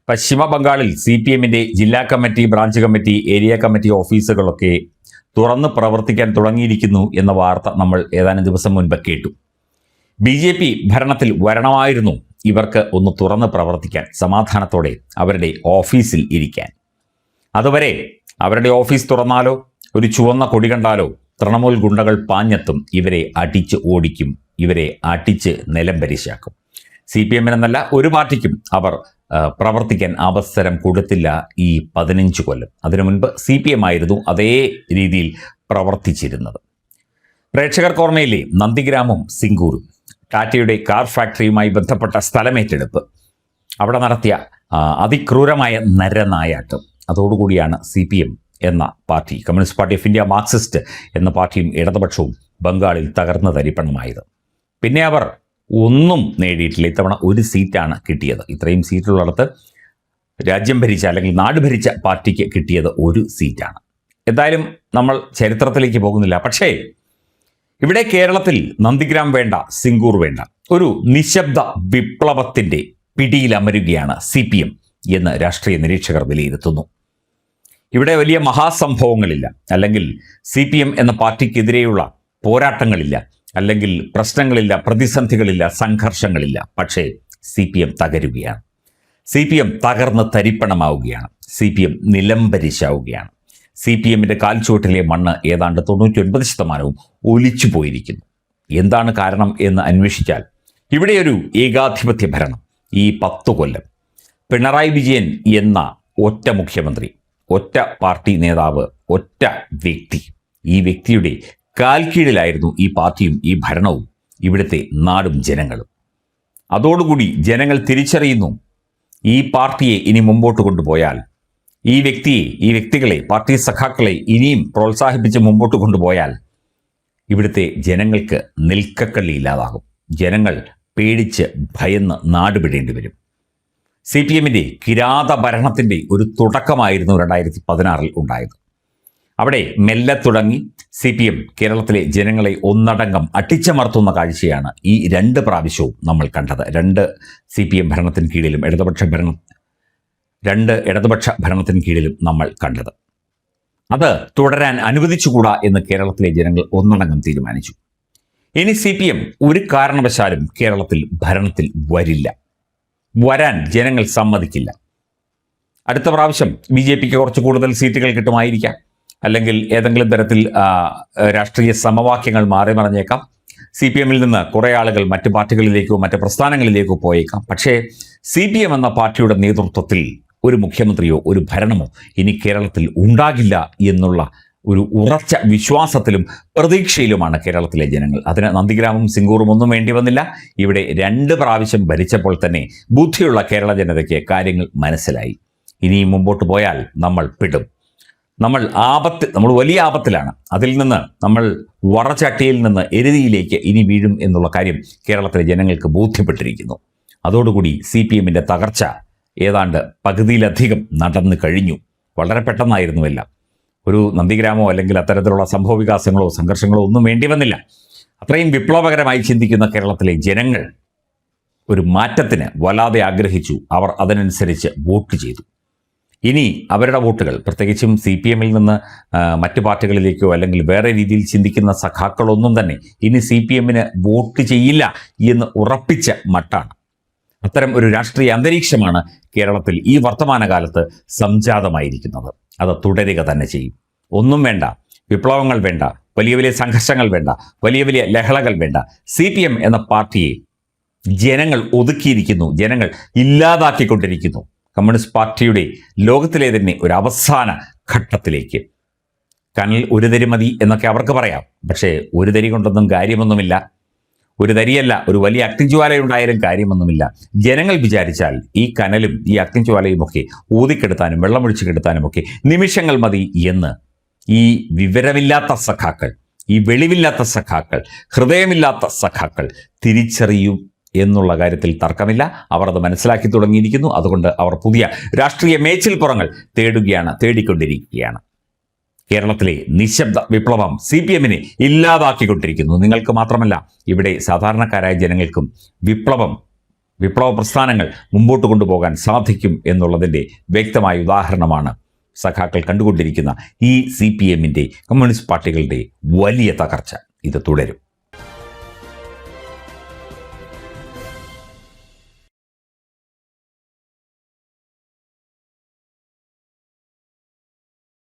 പശ്ചിമ ബംഗാളിൽ CPM-ന്റെ ജില്ലാ committee, branch committee, area committee ഓഫീസുകളൊക്കെ തുറന്ന് പ്രവർത്തിക്കാൻ തുടങ്ങിയിരിക്കുന്നു എന്ന വാർത്ത നമ്മൾ ഏതാനും ദിവസം മുൻപ് കേട്ടു. BJP ഭരണത്തിൽ വരണമായിരുന്നു ഇവർക്ക് ഒന്ന് തുറന്ന് പ്രവർത്തിക്കാൻ, സമാധാനത്തോടെ അവരുടെ ഓഫീസിൽ ഇരിക്കാൻ. അതുവരെ അവരുടെ ഓഫീസ് തുറന്നാലോ ഒരു ചുവന്ന കൊടി കണ്ടാലോ തൃണമൂൽ ഗുണ്ടകൾ പാഞ്ഞെത്തും, ഇവരെ അടിച്ച് ഓടിക്കും, ഇവരെ അടിച്ച് നിലം പരിശാക്കും. CPM-എന്നല്ല ഒരു പാർട്ടിക്കും അവർ പ്രവർത്തിക്കാൻ അവസരം കൊടുത്തില്ല ഈ 15 കൊല്ലം. അതിനു മുൻപ് CPM ആയിരുന്നു അതേ രീതിയിൽ പ്രവർത്തിച്ചിരുന്നത്. പ്രേക്ഷകർക്ക് ഓർമ്മയില്ലേ നന്ദിഗ്രാമും സിംഗൂറും, ടാറ്റയുടെ കാർ ഫാക്ടറിയുമായി ബന്ധപ്പെട്ട സ്ഥലമേറ്റെടുപ്പ്, അവിടെ നടത്തിയ അതിക്രൂരമായ നരനായാട്ടം. അതോടുകൂടിയാണ് CPM എന്ന party, communist party of India, Marxist എന്ന പാർട്ടിയും ഇടതുപക്ഷവും ബംഗാളിൽ തകർന്ന് തരിപ്പണമായത്. പിന്നെ അവർ ഒന്നും നേടിയിട്ടില്ല. ഇത്തവണ ഒരു സീറ്റാണ് കിട്ടിയത്. ഇത്രയും സീറ്റുള്ളിടത്ത് രാജ്യം ഭരിച്ച അല്ലെങ്കിൽ നാട് ഭരിച്ച പാർട്ടിക്ക് കിട്ടിയത് ഒരു സീറ്റാണ്. എന്തായാലും നമ്മൾ ചരിത്രത്തിലേക്ക് പോകുന്നില്ല. പക്ഷേ ഇവിടെ കേരളത്തിൽ നന്ദിഗ്രാം വേണ്ട, സിംഗൂർ വേണ്ട, ഒരു നിശബ്ദ വിപ്ലവത്തിൻ്റെ പിടിയിലമരുകയാണ് CPM എന്ന് രാഷ്ട്രീയ നിരീക്ഷകർ വിലയിരുത്തുന്നു. ഇവിടെ വലിയ മഹാസംഭവങ്ങളില്ല, അല്ലെങ്കിൽ CPM എന്ന പാർട്ടിക്കെതിരെയുള്ള പോരാട്ടങ്ങളില്ല, അല്ലെങ്കിൽ പ്രശ്നങ്ങളില്ല, പ്രതിസന്ധികളില്ല, സംഘർഷങ്ങളില്ല. പക്ഷേ CPM തകരുകയാണ്. CPM തകർന്ന് തരിപ്പണമാവുകയാണ്. CPM നിലംപരിശാവുകയാണ്. CPM-ന്റെ കാൽച്ചുവട്ടിലെ മണ്ണ് ഏതാണ്ട് 99% ഒലിച്ചു പോയിരിക്കുന്നു. എന്താണ് കാരണം എന്ന് അന്വേഷിച്ചാൽ ഇവിടെയൊരു ഏകാധിപത്യ ഭരണം, ഈ 10 കൊല്ലം പിണറായി വിജയൻ എന്ന ഒറ്റ മുഖ്യമന്ത്രി, ഒറ്റ പാർട്ടി നേതാവ്, ഒറ്റ വ്യക്തി, ഈ വ്യക്തിയുടെ കാൽക്കീഴിലായിരുന്നു ഈ പാർട്ടിയും ഈ ഭരണവും, ഇവിടുത്തെ നാടും ജനങ്ങളും. അതോടുകൂടി ജനങ്ങൾ തിരിച്ചറിയുന്നു, ഈ പാർട്ടിയെ ഇനി മുമ്പോട്ട് കൊണ്ടുപോയാൽ, ഈ വ്യക്തികളെ, പാർട്ടി സഖാക്കളെ ഇനിയും പ്രോത്സാഹിപ്പിച്ച് മുമ്പോട്ട് കൊണ്ടുപോയാൽ ഇവിടുത്തെ ജനങ്ങൾക്ക് നിൽക്കക്കള്ളി ഇല്ലാതാകും. ജനങ്ങൾ പേടിച്ച് ഭയന്ന് നാട് വിടേണ്ടി വരും. CPM-ന്റെ കിരാത ഭരണത്തിൻ്റെ ഒരു തുടക്കമായിരുന്നു 2016 ഉണ്ടായത്. അവിടെ മെല്ലെ തുടങ്ങി CPM കേരളത്തിലെ ജനങ്ങളെ ഒന്നടങ്കം അട്ടിച്ചമർത്തുന്ന കാഴ്ചയാണ് ഈ 2 പ്രാവശ്യവും നമ്മൾ കണ്ടത്. 2 CPM ഭരണത്തിന് കീഴിലും ഇടതുപക്ഷ ഭരണത്തിന് കീഴിലും നമ്മൾ കണ്ടത്. അത് തുടരാൻ അനുവദിച്ചുകൂടാ എന്ന് കേരളത്തിലെ ജനങ്ങൾ ഒന്നടങ്കം തീരുമാനിച്ചു. ഇനി CPM ഒരു കാരണവശാലും കേരളത്തിൽ ഭരണത്തിൽ വരാൻ ജനങ്ങൾ സമ്മതിക്കില്ല. അടുത്ത പ്രാവശ്യം BJPക്ക് കുറച്ച് കൂടുതൽ സീറ്റുകൾ കിട്ടുമായിരിക്കാം, അല്ലെങ്കിൽ ഏതെങ്കിലും തരത്തിൽ രാഷ്ട്രീയ സമവാക്യങ്ങൾ മാറി മറിഞ്ഞേക്കാം. CPM-ൽ നിന്ന് കുറേ ആളുകൾ മറ്റ് പാർട്ടികളിലേക്കോ മറ്റ് പ്രസ്ഥാനങ്ങളിലേക്കോ പോയേക്കാം. പക്ഷേ CPM എന്ന പാർട്ടിയുടെ നേതൃത്വത്തിൽ ഒരു മുഖ്യമന്ത്രിയോ ഒരു ഭരണമോ ഇനി കേരളത്തിൽ ഉണ്ടാകില്ല എന്നുള്ള ഒരു ഉറച്ച വിശ്വാസത്തിലും പ്രതീക്ഷയിലുമാണ് കേരളത്തിലെ ജനങ്ങൾ. അതിന് നന്ദിഗ്രാമും സിംഗൂറും ഒന്നും വേണ്ടി വന്നില്ല. ഇവിടെ 2 പ്രാവശ്യം ഭരിച്ചപ്പോൾ തന്നെ ബുദ്ധിയുള്ള കേരള ജനതയ്ക്ക് കാര്യങ്ങൾ മനസ്സിലായി. ഇനിയും മുമ്പോട്ട് പോയാൽ നമ്മൾ പെടും, നമ്മൾ വലിയ ആപത്തിലാണ്. അതിൽ നിന്ന് നമ്മൾ വറചട്ടിയിൽ നിന്ന് എരുതിയിലേക്ക് ഇനി വീഴും എന്നുള്ള കാര്യം കേരളത്തിലെ ജനങ്ങൾക്ക് ബോധ്യപ്പെട്ടിരിക്കുന്നു. അതോടുകൂടി CPM-ന്റെ തകർച്ച ഏതാണ്ട് പകുതിയിലധികം നടന്നു കഴിഞ്ഞു. വളരെ പെട്ടെന്നായിരുന്നു എല്ലാം. ഒരു നന്ദിഗ്രാമോ അല്ലെങ്കിൽ അത്തരത്തിലുള്ള സംഭവവികാസങ്ങളോ സംഘർഷങ്ങളോ ഒന്നും വേണ്ടി വന്നില്ല. അത്രയും വിപ്ലവകരമായി ചിന്തിക്കുന്ന കേരളത്തിലെ ജനങ്ങൾ ഒരു മാറ്റത്തിന് വല്ലാതെ ആഗ്രഹിച്ചു. അവർ അതിനനുസരിച്ച് വോട്ട് ചെയ്തു. ഇനി അവരുടെ വോട്ടുകൾ, പ്രത്യേകിച്ചും CPM-ൽ നിന്ന് മറ്റു പാർട്ടികളിലേക്കോ അല്ലെങ്കിൽ വേറെ രീതിയിൽ ചിന്തിക്കുന്ന സഖാക്കളൊന്നും തന്നെ ഇനി CPM-ന് വോട്ട് ചെയ്യില്ല എന്ന് ഉറപ്പിച്ച മട്ടാണ്. അത്തരം ഒരു രാഷ്ട്രീയ അന്തരീക്ഷമാണ് കേരളത്തിൽ ഈ വർത്തമാനകാലത്ത് സംജാതമായിരിക്കുന്നത്. അത് തുടരുക തന്നെ ചെയ്യും. ഒന്നും വേണ്ട, വിപ്ലവങ്ങൾ വേണ്ട, വലിയ വലിയ സംഘർഷങ്ങൾ വേണ്ട, വലിയ വലിയ ലഹളകൾ വേണ്ട. CPM എന്ന പാർട്ടിയെ ജനങ്ങൾ ഒതുക്കിയിരിക്കുന്നു, ജനങ്ങൾ ഇല്ലാതാക്കിക്കൊണ്ടിരിക്കുന്നു. കമ്മ്യൂണിസ്റ്റ് പാർട്ടിയുടെ ലോകത്തിലെ തന്നെ ഒരു അവസാന ഘട്ടത്തിലേക്ക്. കനൽ ഒരു തരി മതി എന്നൊക്കെ അവർക്ക് പറയാം. പക്ഷേ ഒരു തരി കൊണ്ടൊന്നും കാര്യമൊന്നുമില്ല. ഒരു തരിയല്ല, ഒരു വലിയ അഗ്നിജ്വാലയുണ്ടായാലും കാര്യമൊന്നുമില്ല. ജനങ്ങൾ വിചാരിച്ചാൽ ഈ കനലും ഈ അഗ്നിജ്വാലയുമൊക്കെ ഊതിക്കെടുത്താനും വെള്ളമൊഴിച്ച് കെടുത്താനുമൊക്കെ നിമിഷങ്ങൾ മതി എന്ന് ഈ വിവരമില്ലാത്ത സഖാക്കൾ, ഈ വെളിവില്ലാത്ത സഖാക്കൾ, ഹൃദയമില്ലാത്ത സഖാക്കൾ തിരിച്ചറിയും എന്നുള്ള കാര്യത്തിൽ തർക്കമില്ല. അവർ അത് മനസ്സിലാക്കി തുടങ്ങിയിരിക്കുന്നു. അതുകൊണ്ട് അവർ പുതിയ രാഷ്ട്രീയ മേച്ചിൽപ്പുറങ്ങൾ തേടിക്കൊണ്ടിരിക്കുകയാണ്. കേരളത്തിലെ നിശബ്ദ വിപ്ലവം CPM-നെ ഇല്ലാതാക്കിക്കൊണ്ടിരിക്കുന്നു. നിങ്ങൾക്ക് മാത്രമല്ല, ഇവിടെ സാധാരണക്കാരായ ജനങ്ങൾക്കും വിപ്ലവം വിപ്ലവ പ്രസ്ഥാനങ്ങൾ മുമ്പോട്ട് കൊണ്ടുപോകാൻ സാധിക്കും എന്നുള്ളതിൻ്റെ വ്യക്തമായ ഉദാഹരണമാണ് സഖാക്കൾ കണ്ടുകൊണ്ടിരിക്കുന്ന ഈ CPM-ൻ്റെ കമ്മ്യൂണിസ്റ്റ് പാർട്ടികളുടെ വലിയ തകർച്ച. ഇത് തുടരും.